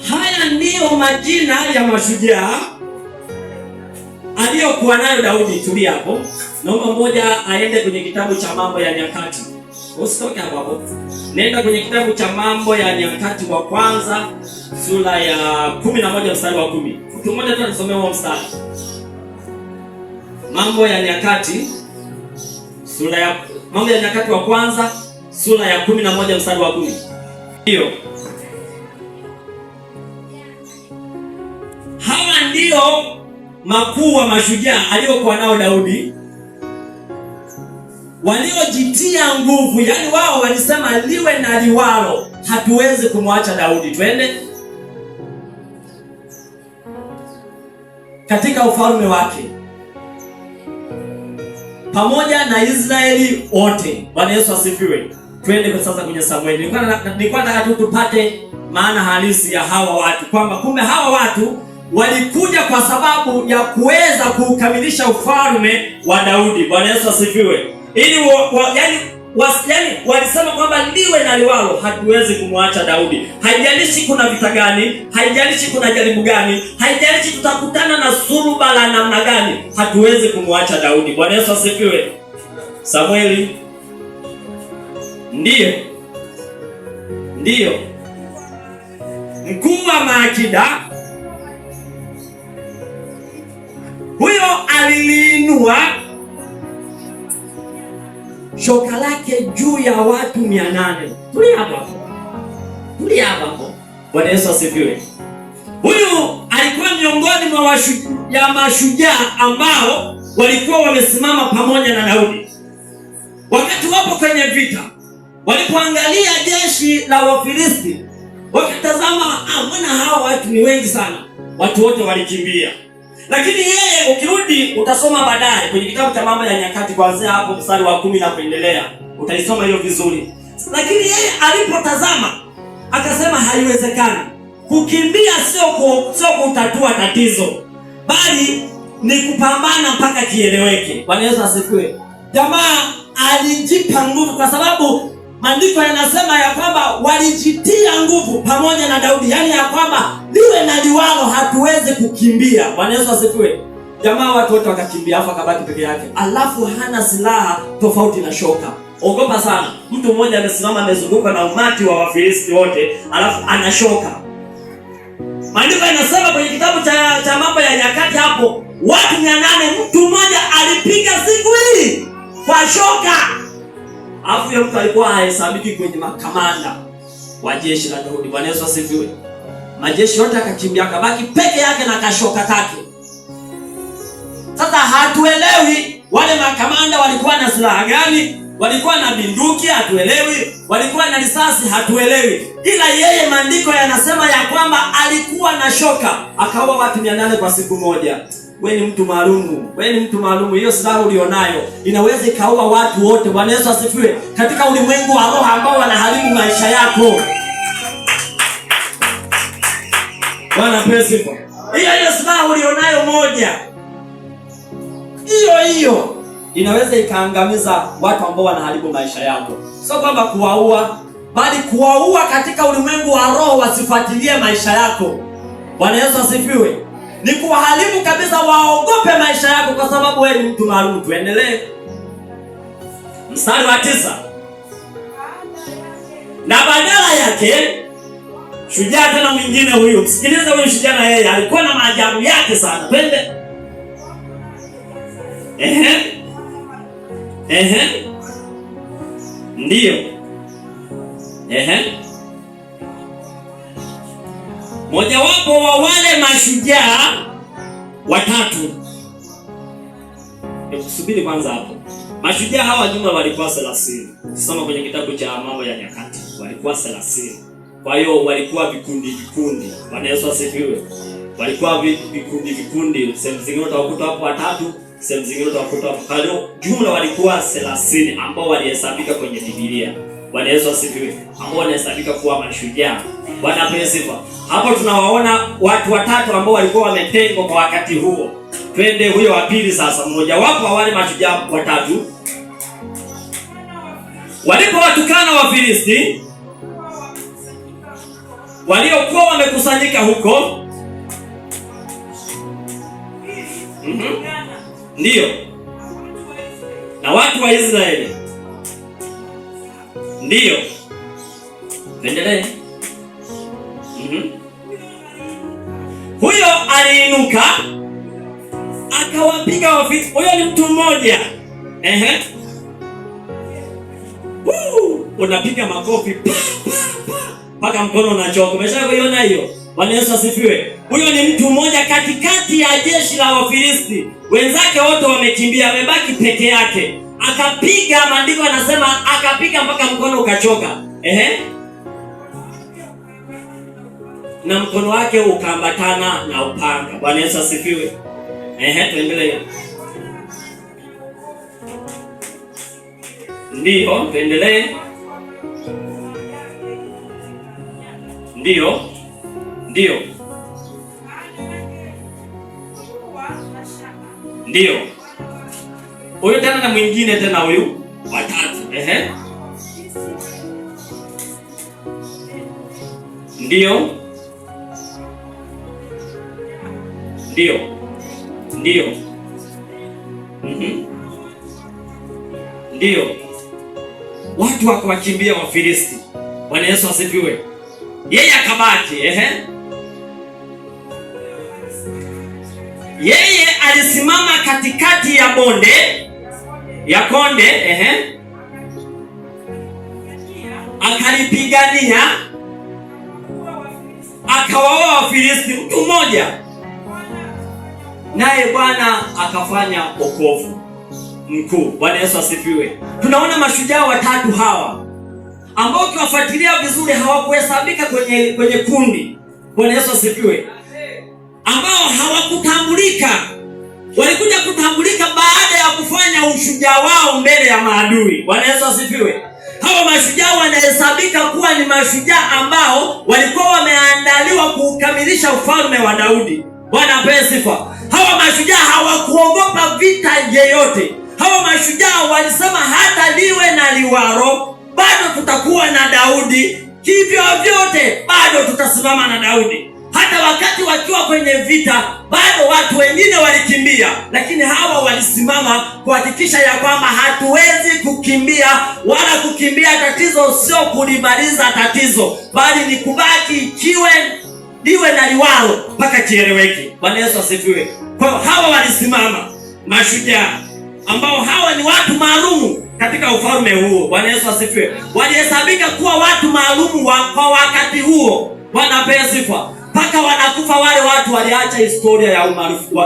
Haya ndiyo majina ya mashujaa aliyokuwa nayo Daudi. Tulia hapo. Naomba mmoja aende kwenye kitabu cha Mambo ya Nyakati. Usitoke hapo. Nenda kwenye kitabu cha Mambo ya Nyakati wa kwanza sura ya 11 mstari wa 10. Mtu mmoja tu anisomee huo mstari. Mambo ya Nyakati Mambo ya Nyakati wa kwanza sura ya 11 mstari wa 10. Ndio. Hawa ndio makuu wa mashujaa aliyokuwa nao Daudi, waliojitia nguvu. Yaani wao walisema liwe na liwalo, hatuwezi kumwacha Daudi. Twende katika ufalme wake pamoja na Israeli wote. Bwana Yesu asifiwe. Twende kwa sasa kwenye Samueli. Nilikuwa nataka tupate maana halisi ya hawa watu, kwamba kumbe hawa watu walikuja kwa sababu ya kuweza kukamilisha ufalme wa Daudi. Bwana Yesu asifiwe. Ili walisema kwamba liwe na liwalo, hatuwezi kumwacha Daudi. Haijalishi kuna vita gani, haijalishi kuna jaribu gani, haijalishi tutakutana na suruba la namna gani, hatuwezi kumwacha Daudi. Bwana Yesu asifiwe. Samueli. Ndiyo. Mkuu wa maakida huyo aliliinua shoka lake juu ya watu 800. Tulia hapo. Bwana Yesu asifiwe. Huyu alikuwa miongoni mwa mashujaa ambao walikuwa wamesimama pamoja na Daudi wakati wapo kwenye vita. Walipoangalia jeshi la Wafilisti, wakatazama, mbona hawa watu ni wengi sana. Watu wote walikimbia. Lakini yeye, ukirudi utasoma baadaye kwenye kitabu cha Mambo ya Nyakati kuanzia hapo mstari wa 10 na kuendelea, utaisoma hiyo vizuri. Lakini yeye alipotazama akasema haiwezekani. Kukimbia sio kutatua tatizo, bali ni kupambana mpaka kieleweke. Bwana Yesu asifiwe. Jamaa alijipa nguvu, kwa sababu maandiko yanasema ya kwamba walijitia nguvu pamoja na Daudi. Yaani ya kwamba liwe na liwalo, hatuwezi kukimbia. Bwana Yesu asifiwe. Jamaa watu wote wakakimbia, afa kabaki peke yake. Alafu hana silaha tofauti na shoka. Ogopa sana. Mtu mmoja amesimama amezungukwa na umati wa Wafilisti wote, alafu ana shoka. Maandiko yanasema kwenye kitabu cha Mambo ya Nyakati hapo, watu 800, mtu mmoja alipiga siku hii kwa shoka. Alafu ya mtu alikuwa hahesabiki kwenye makamanda wa jeshi la Daudi. Bwana Yesu asifiwe. Majeshi yote akakimbia, akabaki peke yake na kashoka kake. Sasa hatuelewi wale makamanda walikuwa na silaha gani, walikuwa na binduki hatuelewi, walikuwa na risasi hatuelewi, ila yeye maandiko yanasema ya kwamba alikuwa na shoka, akaua watu 800 kwa siku moja. Wewe ni mtu maalumu. Hiyo silaha ulionayo inaweza ikaua watu wote. Bwana Yesu asifiwe. Katika ulimwengu wa roho ambao wanaharibu maisha yako. Bwana pesipo. Hiyo silaha ulionayo moja, hiyo inaweza ikaangamiza watu ambao wanaharibu maisha yako. Sio kwamba kuwaua, bali kuwaua katika ulimwengu wa roho, wasifuatilie maisha yako. Bwana Yesu asifiwe. Ni kuwaharibu kabisa, waogope maisha yako, kwa sababu wewe ni mtu maalum. Tuendelee. Mstari wa 9. Na badala yake shujaa tena mwingine huyu. Msikilize huyu shujaa, na yeye alikuwa na maajabu yake sana. Twende. Ndiyo. Mojawapo wa wale mashujaa watatu. Kusubiri kwanza hapo. Mashujaa hawa jumla walikuwa 30. Ukisoma kwenye kitabu cha Mambo ya Nyakati, walikuwa 30. Kwa hiyo walikuwa vikundi. Bwana Yesu asifiwe. Walikuwa vikundi. Sehemu zingine utawakuta hapo watatu, sehemu zingine utawakuta hapo. Kwa hiyo jumla walikuwa 30 ambao walihesabika kwenye Biblia. Bwana Yesu asifiwe. Ambao wanahesabika kuwa mashujaa. Bwana apewe sifa. Hapo tunawaona watu watatu ambao walikuwa wametengwa kwa wakati huo. Twende huyo wa pili sasa. Mmoja wapo wa wale mashujaa watatu walipowatukana Wafilisti, waliokuwa wamekusanyika huko. Ndiyo, na watu wa Israeli. Ndiyo, endelee. Huyo aliinuka akawapiga Wafilisti. Huyo ni mtu mmoja. Unapiga makofi mpaka mkono unachoka. Umeshakuiona hiyo? Bwana Yesu asifiwe. Huyo ni mtu mmoja katikati ya jeshi la Wafilisti. Wenzake wote wamekimbia, amebaki peke yake. Akapiga, maandiko yanasema akapiga mpaka mkono ukachoka. Na mkono wake ukaambatana na upanga. Bwana Yesu asifiwe. Tuendelee. Ndiyo, tuendelee. Ndiyo. Ndiyo. Ndiyo. Huyu tena na mwingine tena huyu watatu. Ndiyo. Ndiyo. Ndiyo. Ndiyo. Watu wakawakimbia Wafilisti. Bwana Yesu asifiwe. Yeye akabaki. Yeye alisimama katikati ya bonde ya konde. Akalipigania, akawaoa Wafilisti, mtu mmoja. Naye Bwana akafanya wokovu mkuu. Bwana Yesu asifiwe. Tunaona mashujaa watatu hawa ambao ukiwafuatilia vizuri hawakuhesabika kwenye kundi. Bwana Yesu asifiwe. Ambao hawakutambulika. Walikuja kutambulika baada ya kufanya ushujaa wao mbele ya maadui. Bwana Yesu asifiwe. Hawa mashujaa wanahesabika kuwa ni mashujaa ambao walikuwa wameandaliwa kukamilisha ufalme wa Daudi. Bwana apewe sifa. Hawa mashujaa hawakuogopa vita yeyote. Hawa mashujaa walisema hata liwe na liwaro, bado tutakuwa na Daudi. Hivyo vyote bado tutasimama na Daudi. Hata wakati wakiwa kwenye vita, bado watu wengine walikimbia, lakini hawa walisimama kuhakikisha ya kwamba hatuwezi kukimbia, wala kukimbia tatizo sio kulimaliza tatizo, bali ni kubaki liwe na liwalo mpaka kieleweke. Bwana Yesu asifiwe. Kwa hawa walisimama mashujaa ambao hawa ni watu maalumu katika ufalme huo. Bwana Yesu asifiwe. Walihesabika kuwa watu maalumu kwa wakati huo. Bwana apewe sifa. Mpaka wanakufa wale watu waliacha historia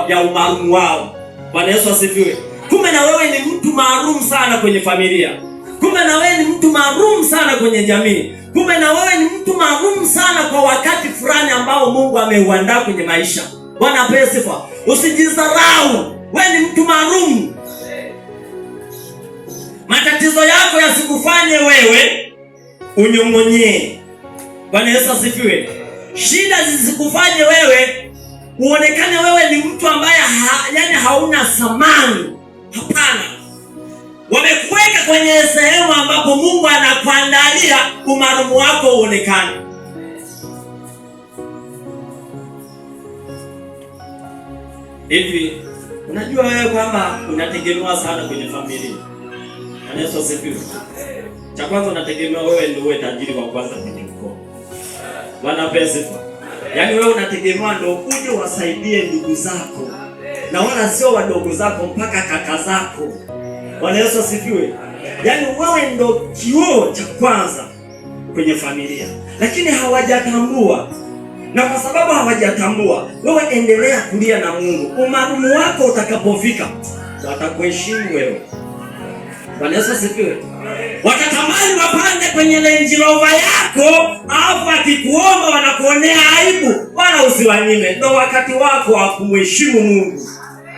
ya umaalumu wao. Bwana Yesu asifiwe. Kumbe na wewe ni mtu maalumu sana kwenye familia. Kumbe na wewe ni mtu maalumu sana kwenye jamii. Kumbe na wewe ni mtu maalumu sana kwa wakati fulani ambao Mungu ameuandaa kwenye maisha. Bwana apewe sifa. Usijidharau. Wewe ni mtu maalumu. Matatizo yako yasikufanye wewe unyong'onyee. Bwana Yesu asifiwe. Shida zisikufanye wewe uonekane wewe ni mtu ambaye hauna thamani. Hapana. Wamekuweka kwenye sehemu ambapo Mungu anakuandalia umaalumu wako uonekane. Hivi unajua wewe kwamba unategemewa sana kwenye familia? Bwana Yesu asifiwe. Cha kwanza unategemewa wewe ndio uwe tajiri wa kwanza kwenye mkoa. Bwana pesa. Yaani wewe unategemewa ndio uje wasaidie ndugu zako. Na wala sio wadogo zako mpaka kaka zako. Bwana Yesu asifiwe. Yaani wewe ndio kioo cha kwanza kwenye familia. Lakini hawajatambua. Na kwa sababu hawajatambua, wewe endelea kulia na Mungu. Umaalumu wako utakapofika, watakuheshimu wewe. Bwana Yesu asifiwe. Watatamani wapande kwenye Range Rover yako, alafu akikuomba wanakuonea aibu. Bwana usiwanyime. Ndio wakati wako wa kumheshimu Mungu.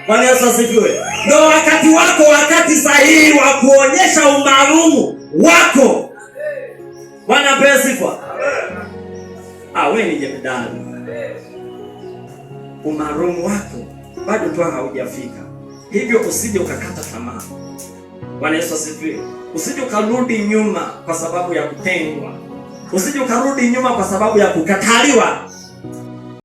Bwana Yesu asifiwe. Ndio wakati wako, wakati sahihi wa kuonyesha umaalumu wako. Bwana apewe sifa. Wewe ni jemedari. Umaalumu wako bado tu haujafika. Hivyo usije ukakata tamaa. Bwana Yesu asifiwe. Usije ukarudi nyuma kwa sababu ya kutengwa. Usije ukarudi nyuma kwa sababu ya kukataliwa.